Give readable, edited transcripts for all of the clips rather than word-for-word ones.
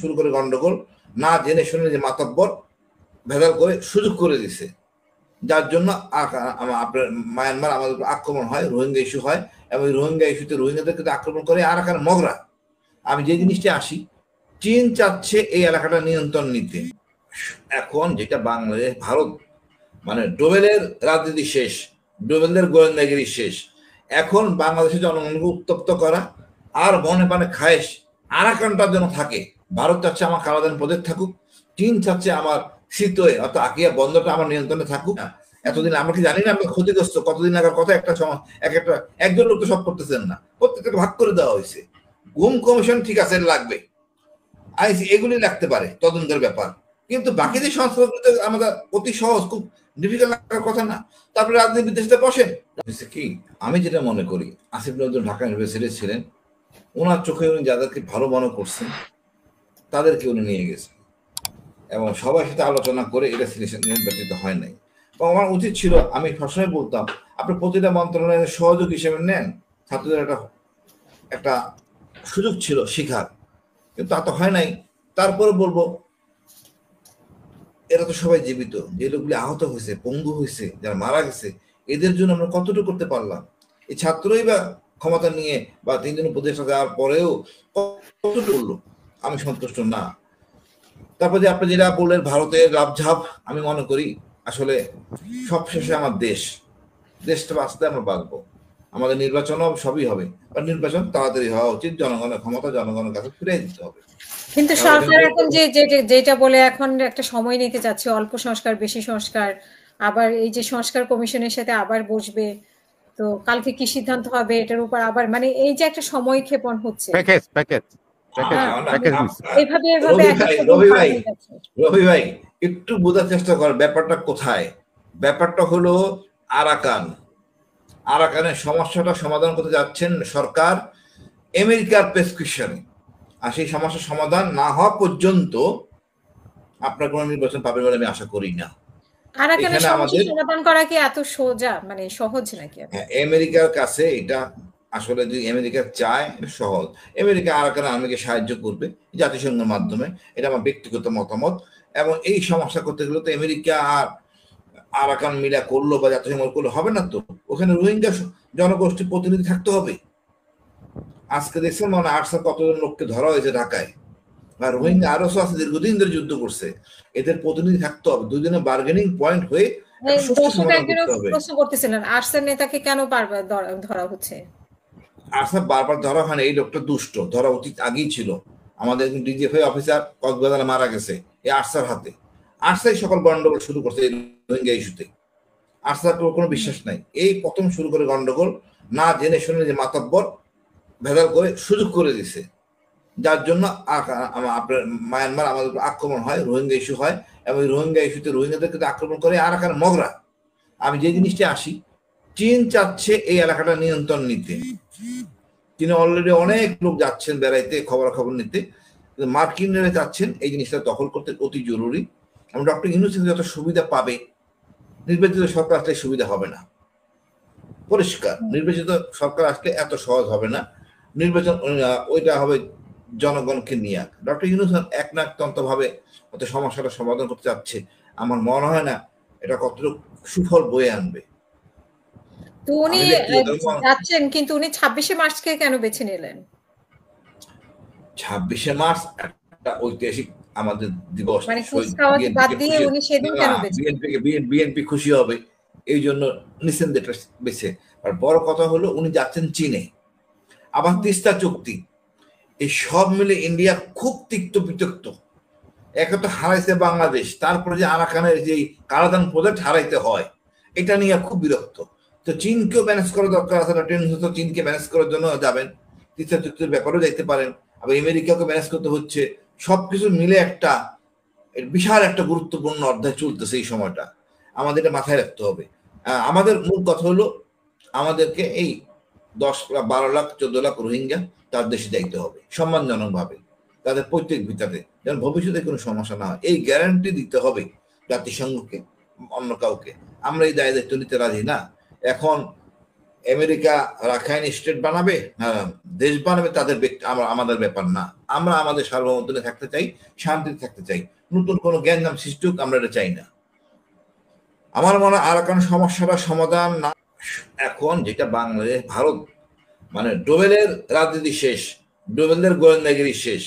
শুরু করে গন্ডগোল, না জেনে শুনে যে মাতব্বর ভেজাল করে সুযোগ করে দিছে, যার জন্য আপনার মায়ানমার আমাদের উপর আক্রমণ হয়, রোহিঙ্গা ইস্যু হয়, এবং রোহিঙ্গা ইস্যুতে রোহিঙ্গাদেরকে আক্রমণ করে আরাকান মগরা। আমি যে জিনিসটা আসি, চীন চাচ্ছে এই এলাকাটা নিয়ন্ত্রণ নিতে। এখন যেটা বাংলাদেশ ভারত মানে ডোবেলের রাজনীতি শেষ, ডোবেলের গোয়েন্দাগিরি শেষ, এখন বাংলাদেশের জনগণকে উত্তপ্ত করা আর মনে মানে খায়েশ আরাকানটার যেন থাকে। ভারত চাচ্ছে আমার কালাদান প্রদেশ থাকুক, চীন চাচ্ছে আমার শীতয়ে অর্থাৎ আকিয়া বন্দরটা আমার নিয়ন্ত্রণে থাকুক। এতদিন আমরা কি জানি না আমরা ক্ষতিগ্রস্ত, কতদিন আগে কত একটা একটা একজন লোক তো সব করতেছেন না, প্রত্যেকটা ভাগ করে দেওয়া হয়েছে। গুম কমিশন ঠিক আছে লাগবে, আইসি এগুলি লাগতে পারে তদন্তের ব্যাপার, কিন্তু বাকি যে সংস্থাগুলোতে আমাদের অতি সহজ, খুব ডিফিকাল্ট লাগার কথা না। তারপরে রাজনীতি বিদেশে বসেন কি, আমি যেটা মনে করি আসিফ নজরুল ঢাকা ইউনিভার্সিটি ছিলেন, ওনার চোখে উনি যাদেরকে ভালো মনে করছেন তাদেরকে উনি নিয়ে গেছেন, এবং সবার সাথে আলোচনা করে এটা সিলেকশন নির্বাচিত হয় নাই। আমার উচিত ছিল, আমি সবসময় বলতাম আপনি প্রতিটা মন্ত্রণালয়ের সহযোগ হিসেবে নেন, ছাত্রদের একটা সুযোগ ছিল শিখার, কিন্তু তা তো হয় নাই। তারপরে বলবো এরা তো সবাই জীবিত, যে লোকগুলি আহত হয়েছে, পঙ্গু হয়েছে, যারা মারা গেছে, এদের জন্য আমরা কতটুকু করতে পারলাম? এই ছাত্রই বা ক্ষমতা নিয়ে বা 3 জন উপদেষ্টা দেওয়ার পরেও কতটুকু করলো? আমি সন্তুষ্ট না। তারপর যে আপনি যেটা বললেন ভারতের লাভঝাপ, আমি মনে করি আসলে সবশেষে আমার দেশটা বাঁচতে আমরা বাঁচবো, আমাদের নির্বাচনও সবই হবে, আর নির্বাচন তাড়াতাড়ি হওয়া উচিত, জনগণের ক্ষমতা জনগণের কাছে ফিরে দিতে হবে। কিন্তু সরকার এখন যেটা বলে এখন একটা সময় নিতে চাচ্ছে, অল্প সংস্কার বেশি সংস্কার, আবার এই যে সংস্কার কমিশনের সাথে আবার বসবে, তো কালকে কি সিদ্ধান্ত হবে এটার উপর আবার মানে এই যে একটা সময় ক্ষেপণ হচ্ছে এইভাবে রবি ভাই একটু বোঝার চেষ্টা কর ব্যাপারটা কোথায়। ব্যাপারটা হলো আরাকানের সমস্যাটা সমাধান করতে যাচ্ছেন সরকার আমেরিকার প্রেসক্রিপশনে, আর সেই সমস্যার সমাধান না হওয়া পর্যন্ত আপনার কোনো নির্বাচন পাবেন বলে আমি আশা করি না। আরাকানের সমস্যা সমাধান করা কি এত সোজা মানে সহজ নাকি? আমেরিকার কাছে এটা আসলে যদি আমেরিকা চায় সহজ, আমেরিকা আরাকান আর্মিকে সাহায্য করবে জাতিসংঘের মাধ্যমে, এটা আমার ব্যক্তিগত মতামত। এবং এই সমস্যা করতে গেলে তো আমেরিকা আর আরাকান মিলা করলো বা জাতিসংঘ করলো হবে না, তো ওখানে রোহিঙ্গা জনগোষ্ঠীর প্রতিনিধি থাকতে হবে। আজকে দেখছেন মানে আটশো কতজন লোককে ধরা হয়েছে ঢাকায়, আর রোহিঙ্গা আরো আছে দীর্ঘদিন ধরে যুদ্ধ করছে, এদের প্রতিনিধি থাকতে হবে, দুজনের বার্গেনিং পয়েন্ট হয়ে প্রশ্ন করতেছিলেন আরসার নেতাকে কেন বারবার ধরা হচ্ছে? আরসার বারবার ধরা হয় না, এই লোকটা দুষ্ট, ধরা উচিত আগেই ছিল। আমাদের ডিজিএফআই অফিসার কক্সবাজারে মারা গেছে এই আরসার হাতে, আরসাই সকল গন্ডগোল শুরু করছে এই রোহিঙ্গা ইস্যুতে। আরসার কোনো বিশ্বাস নাই, এই প্রথম শুরু করে গন্ডগোল, না জেনে শুনে যে মাতব্বর ভেজাল করে সুযোগ করে দিছে, যার জন্য আপনার মায়ানমার আমাদের উপর আক্রমণ হয়, রোহিঙ্গা ইস্যু হয়, এবং রোহিঙ্গা ইস্যুতে রোহিঙ্গাদেরকে আক্রমণ করে আরাকান মগরা। আমি যে জিনিসটা আসি, চীন চাচ্ছে এই এলাকাটা নিয়ন্ত্রণ নিতে, চীনে অলরেডি অনেক লোক যাচ্ছেন বেড়াইতে খবরাখবর নিতে, মার্কিনরা চাচ্ছেন এই জিনিসটা দখল করতে অতি জরুরি। এবং ডক্টর ইউনূস যত সুবিধা পাবে, নির্বাচিত সরকার আসলে সুবিধা হবে না, পরিষ্কার। নির্বাচিত সরকার আসলে এত সহজ হবে না, নির্বাচন ওইটা হবে জনগণকে নিয়ে। ডক্টর ইউনূস একনায়কতন্ত্র ভাবে হয়তো সমস্যাটা সমাধান করতে চাচ্ছে, আমার মনে হয় না এটা কতটুকু সুফল বয়ে আনবে। তো উনি যাচ্ছেন, কিন্তু উনি 26শে মার্চকে কেন বেছে নিলেন? 26শে মার্চ একটা ঐতিহাসিক আমাদের দিবস, মানে বাদ দিয়ে উনি সেদিন কেন বেছে? বিএনপি খুশি হবে এই জন্য নিছেন যেটা বেছে। আর বড় কথা হলো উনি যাচ্ছেন চীনে, আবার তিস্তা চুক্তি, এই সব মিলে ইন্ডিয়া খুব তিক্ত বিতক্ত। একে তো হারাইছে বাংলাদেশ, তারপরে যে আরাকানের যে কালাদান প্রজেক্ট হারাইতে হয়, এটা নিয়ে খুব বিরক্ত। তো চীনকেও ম্যানেজ করা দরকার আছে, চীনকে ম্যানেজ করার জন্য যাবেন, তিস্তা চুক্তির ব্যাপারেও যাইতে পারেন, আবার আমেরিকাকে ম্যানেজ করতে হচ্ছে, সবকিছু মিলে একটা বিশাল একটা গুরুত্বপূর্ণ অধ্যায় চলতেছে এই সময়টা, আমাদের এটা মাথায় রাখতে হবে। আমাদের মূল কথা হলো আমাদেরকে এই 10 লাখ 12 লাখ 14 লাখ রোহিঙ্গা তার দেশে যাইতে হবে সম্মানজনক ভাবে, তাদের প্রত্যেক ভিটাতে যেন ভবিষ্যতে কোনো সমস্যা না হয়, এই গ্যারান্টি দিতে হবে জাতিসংঘকে, অন্য কাউকে। আমরা এই দায় দায়িত্ব নিতে রাজি না। এখন আমেরিকা রাখাইন স্টেট বানাবে না দেশ বানাবে তাদের আমাদের ব্যাপার না। আমরা আমাদের সার্বভৌমত্বে থাকতে চাই, শান্তিতে থাকতে চাই। নতুন কোনো জ্ঞান সৃষ্টি হোক আমরা এটা চাই না। আমার মনে হয় আরাকান সমস্যাটা সমাধান না, এখন যেটা বাংলাদেশ ভারত মানে ডোবেলের রাজনীতি শেষ, ডোবেলের গোয়েন্দাগিরি শেষ।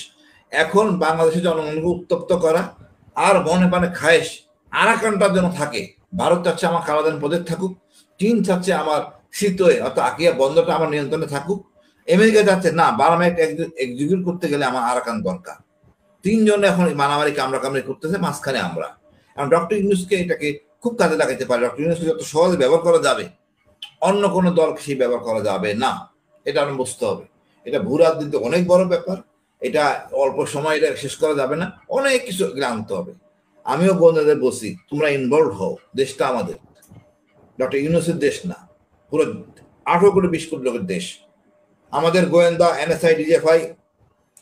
এখন বাংলাদেশের জনগণকে উত্তপ্ত করা আর মনে পানে খায়েশ আরাকানটার জন্য থাকে। ভারত চাচ্ছে আমার কালাদান প্রদেশ থাকুক, চীন চাচ্ছে আমার শীতয়ে অর্থাৎ আকিয়া বন্দরটা আমার নিয়ন্ত্রণে থাকুক, আমেরিকা যাচ্ছে না বার্মা এক্সিকিউট করতে গেলে আমার আরাকান দরকার। তিনজন এখন মারামারি কামড়াকামড়ি করতেছে, মাঝখানে আমরা। এখন ডক্টর ইউনূসকে এটাকে খুব কাজে লাগাইতে পারে। ডক্টর ইউনূসকে যত সহজে ব্যবহার করা যাবে, অন্য কোনো দলকে সেই ব্যবহার করা যাবে না, এটা আমরা বুঝতে হবে। এটা ভূ রাজনীতি অনেক বড় ব্যাপার, এটা অল্প সময় এটা শেষ করা যাবে না, অনেক কিছু আনতে হবে। আমিও বন্ধুদের বলছি তোমরা ইনভলভ হও, দেশটা আমাদের, ডক্টর ইউনূসের দেশ না, পুরো 18 কোটি 20 কোটি লোকের দেশ। আমাদের গোয়েন্দা, এনএসআই, ডিজিএফআই,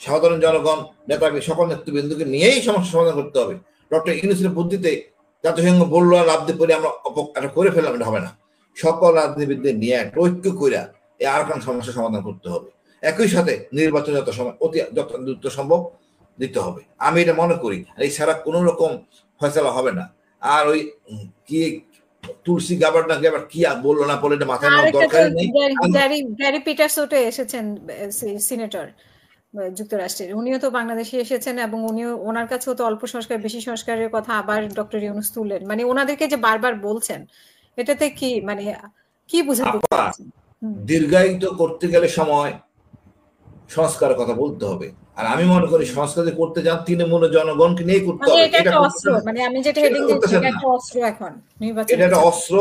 সাধারণ জনগণ, নেতাকে সকল নেতৃবৃন্দকে নিয়েই সমস্যা সমাধান করতে হবে। ডক্টর ইউনূসের বুদ্ধিতে জাতিসংঘ বললো আর লাভ দিয়ে পরে আমরা এটা করে ফেললাম, এটা হবে না। সকল রাজনীতিবিদদের নিয়ে একটা ঐক্য করে এই আরাকান সমস্যা সমাধান করতে হবে। একই সাথে নির্বাচন যত সময় যত দ্রুত সম্ভব দিতে হবে, আমি এটা মনে করি। এই ছাড়া কোনো রকম ফয়সালা হবে না। আর ওই কি তুলসী গাবার না গাবার কি বললো না বলে এটা মাথায় নেওয়ার দরকার নেই। গ্যারি পিটারসোটে এসেছেন সিনেটর যুক্তরাষ্ট্রের, উনিও তো বাংলাদেশে এসেছেন এবং উনিও ওনার কাছেও তো অল্প সংস্কার বেশি সংস্কারের কথা আবার ডক্টর ইউনূস তুললেন। মানে ওনাদেরকে যে বারবার বলছেন এটাতে কি মানে কি বোঝাতে চাচ্ছেন? দীর্ঘায়িত করতে গেলে সময় সংস্কারের কথা বলতে হবে। আর আমি মনে করি সংস্কার করতে যান তৃণমূল জনগণকে নিয়ে করতে হবে। এটা একটা অস্ত্র, মানে আমি যেটা হেডিং দিচ্ছি এটা একটা অস্ত্র। এখন নির্বাচন এটা একটা অস্ত্র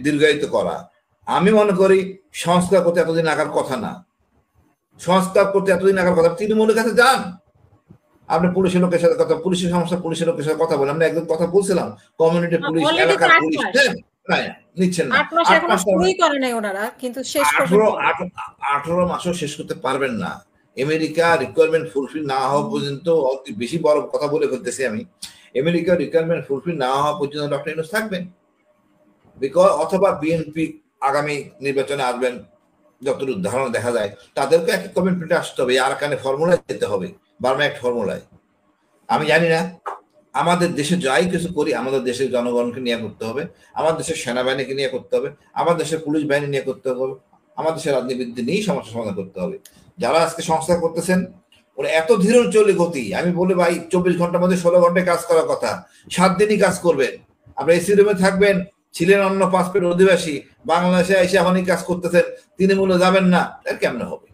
দীর্ঘায়িত করা। আমি মনে করি সংস্কার করতে এতদিন আগার কথা না, সংস্কার করতে এতদিন আগার কথা। তৃণমূলের কাছে যান, আপনি পুলিশের লোকের সাথে কথা, পুলিশের সমস্যা পুলিশের লোকের সাথে কথা বলেন। আমরা একদম কথা বলছিলাম, কমিউনিটি পুলিশ, এলাকার পুলিশ নিচ্ছেন না। 8 মাস করে নাই ওনারা, কিন্তু শেষ পর্যন্ত 18 মাসও শেষ করতে পারবেন না। আমেরিকা রিকোয়ারমেন্ট ফুলফিল না হওয়া পর্যন্ত, বেশি বড় কথা বলে ফেলতেছি আমি, আমেরিকা রিকোয়ারমেন্ট ফুলফিল না হওয়া পর্যন্ত ডক্টর ইউনূস থাকবেন। বিকজ অথবা বিএনপি আগামী নির্বাচনে আসবেন, যতটুকু ধারণা দেখা যায় তাদেরকে একটা কমিটমেন্টে আসতে হবে, আরাকানে ফর্মুলায় যেতে হবে, বার্মা অ্যাক্ট ফর্মুলায়। আমি জানি না, আমাদের দেশে যাই কিছু করি আমাদের দেশের জনগণকে নিয়ে করতে হবে, আমার দেশের সেনাবাহিনীকে নিয়ে করতে হবে, আমার দেশের পুলিশ বাহিনী নিয়ে করতে হবে, আমার দেশের রাজনীতিবিদদের নিয়েই সমস্যা সমাধান করতে হবে। যারা আজকে সংস্কার করতেছেন ওরা এত ধীর চলে গতি, আমি বলি ভাই 24 ঘন্টার মধ্যে 16 ঘন্টায় কাজ করার কথা, 7 দিনই কাজ করবেন। আপনার এসি রুমে থাকবেন, ছিলেন অন্য পাসপোর্ট অধিবাসী, বাংলাদেশে এসে এখনই কাজ করতেছেন, তৃণমূলে যাবেন না, তার কেমন হবে?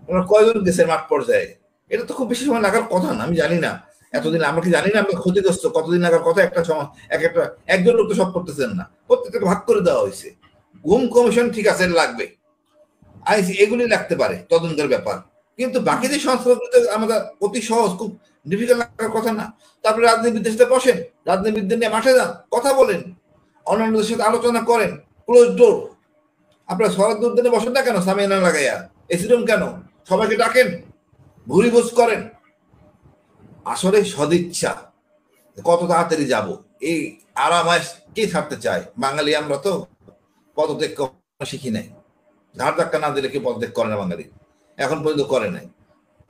ওরা কয়জন গেছেন মাঠ পর্যায়ে? এটা তো খুব বেশি সময় লাগার কথা না। আমি জানি না এতদিন, আমরা কি জানি না আমরা ক্ষতিগ্রস্ত কতদিন লাগার কথা? একজন লোক তো সব করতেছেন না, প্রত্যেকটা ভাগ করে দেওয়া হয়েছে। গুম কমিশন ঠিক আছে লাগবে, আইসি এগুলি লাগতে পারে তদন্তের ব্যাপার, কিন্তু বাকি যে সংস্থাগুলোতে আমাদের অতি সহজ, খুব ডিফিকাল্ট লাগার কথা না। তারপরে রাজনীতিবিদদের সাথে বসেন, রাজনীতিবিদদের নিয়ে মাঠে যান, কথা বলেন, অন্যান্যদের সাথে আলোচনা করেন, ক্লোজ ডোর। আপনারা সরাসরি উদ্যানে বসেন না কেন সামিয়ানা লাগাইয়া? এসি রুম কেন? সবাইকে ডাকেন, ভুরিভোজ করেন। আসলে সদিচ্ছা, কত তাড়াতাড়ি যাব, এই আরামায় কে ছাড়তে চায়? বাঙালি আমরা তো পদত্যাগ শিখি নাই, ধার ধাক্কা না দিলে কেউ পদত্যাগ করে না, বাঙালি এখন পর্যন্ত করে নাই।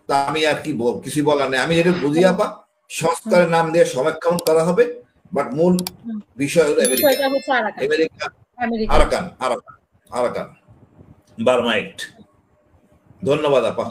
তা আমি আর কি কিছু বলার নেই। আমি এটা বুঝি আপা, সংস্কারের নাম দিয়ে সমীক্ষণ করা হবে, বাট মূল বিষয় হলো আরাকান বার্মা অ্যাক্ট। ধন্যবাদ আপা।